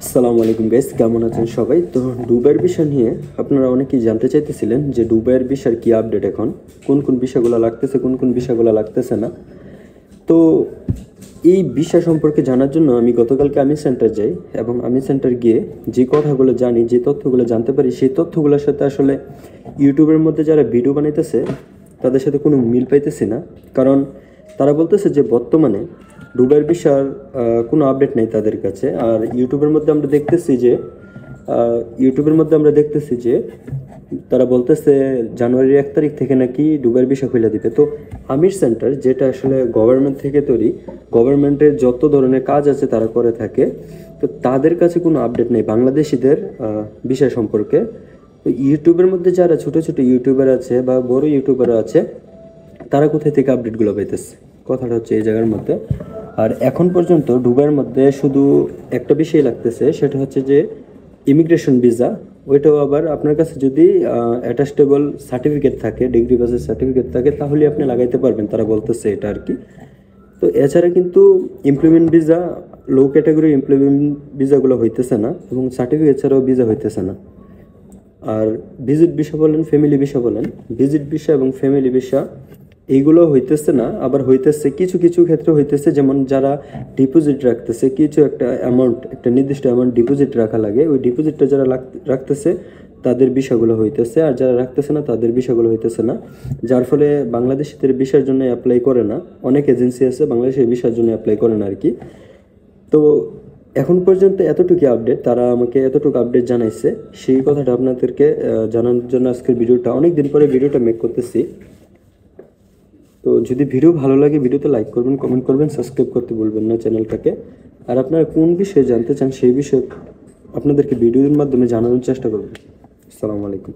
আসসালামু আলাইকুম গাইস, কেমন আছেন সবাই? তো দুবাইয়ের বিষয় নিয়ে আপনারা অনেকেই জানতে চাইতেছিলেন যে দুবাইয়ের বিষয়ের কি আপডেট, এখন কোন কোন বিষয়গুলো লাগতেছে, কোন কোন বিষয়গুলো লাগতেছে না। তো এই বিষয় সম্পর্কে জানার জন্য আমি গতকালকে আমি সেন্টার যাই এবং আমি সেন্টার গিয়ে যে কথাগুলো জানি, যে তথ্যগুলো জানতে পারি, সেই তথ্যগুলোর সাথে আসলে ইউটিউবের মধ্যে যারা ভিডিও বানাইতেছে তাদের সাথে কোনো মিল পাইতেছি না। কারণ তারা বলতেছে যে বর্তমানে দুবাইয়ের বিষয়ের কোনো আপডেট নেই তাদের কাছে। আর ইউটিউবের মধ্যে আমরা দেখতেছি যে তারা বলতেছে জানুয়ারির 1 তারিখ থেকে নাকি দুবাইয়ের ভিসা খুলে দিবে। তো আমির সেন্টার, যেটা আসলে গভর্নমেন্ট থেকে তৈরি, গভর্নমেন্টের যত ধরনের কাজ আছে তারা করে থাকে, তো তাদের কাছে কোনো আপডেট নেই বাংলাদেশিদের বিষয় সম্পর্কে। তো ইউটিউবের মধ্যে যারা ছোট ছোট ইউটিউবার আছে বা বড় ইউটিউবার আছে, তারা কোথায় থেকে আপডেটগুলো পাইতেছে, কথাটা হচ্ছে এই জায়গার মধ্যে। আর এখন পর্যন্ত দুবাইয়ের মধ্যে শুধু একটা বিষয় লাগতেছে, সেটা হচ্ছে যে ইমিগ্রেশন ভিসা। ওইটাও আবার আপনার কাছে যদি অ্যাটাস্টেবল সার্টিফিকেট থাকে, ডিগ্রি পাসের সার্টিফিকেট থাকে, তাহলে আপনি লাগাইতে পারবেন, তারা বলতেছে এটা আর কি। তো এছাড়া কিন্তু এমপ্লয়মেন্ট ভিসা, লো ক্যাটাগরি এমপ্লয়মেন্ট ভিসাগুলো হইতেছে না, এবং সার্টিফিকেট ছাড়াও ভিসা হইতেছে না। আর ভিজিট ভিসা বলেন, ফ্যামিলি ভিসা বলেন, ভিজিট ভিসা এবং ফ্যামিলি ভিসা এইগুলো হইতেছে না। আবার হইতেছে কিছু কিছু ক্ষেত্রে হইতেছে, যেমন যারা ডিপোজিট রাখতেছে, কিছু একটা অ্যামাউন্ট, একটা নির্দিষ্ট অ্যামাউন্ট ডিপোজিট রাখা লাগে, ওই ডিপোজিটটা যারা রাখতেছে তাদের বিষয়গুলো হইতেছে, আর যারা রাখতেছে না তাদের বিষয়গুলো হইতেছে না। যার ফলে বাংলাদেশিদের বিষয়ের জন্য অ্যাপ্লাই করে না। অনেক এজেন্সি আছে বাংলাদেশের বিষয়ের জন্য অ্যাপ্লাই করে না আর কি। তো এখন পর্যন্ত এতটুকু আপডেট, তারা আমাকে এতটুকু আপডেট জানাইছে, সেই কথাটা আপনাদেরকে জানানোর জন্য আজকের ভিডিওটা, অনেক দিন পরে ভিডিওটা মেক করতেছি। তো যদি ভিডিও ভালো লাগে, ভিডিওতে লাইক করবেন, কমেন্ট করবেন, সাবস্ক্রাইব করতে ভুলবেন না চ্যানেলটাকে। আর আপনারা কোন বিষয়ে জানতে চান সেই বিষয়ে আপনাদেরকে ভিডিওর মাধ্যমে জানানোর চেষ্টা করবেন। আসসালামু আলাইকুম।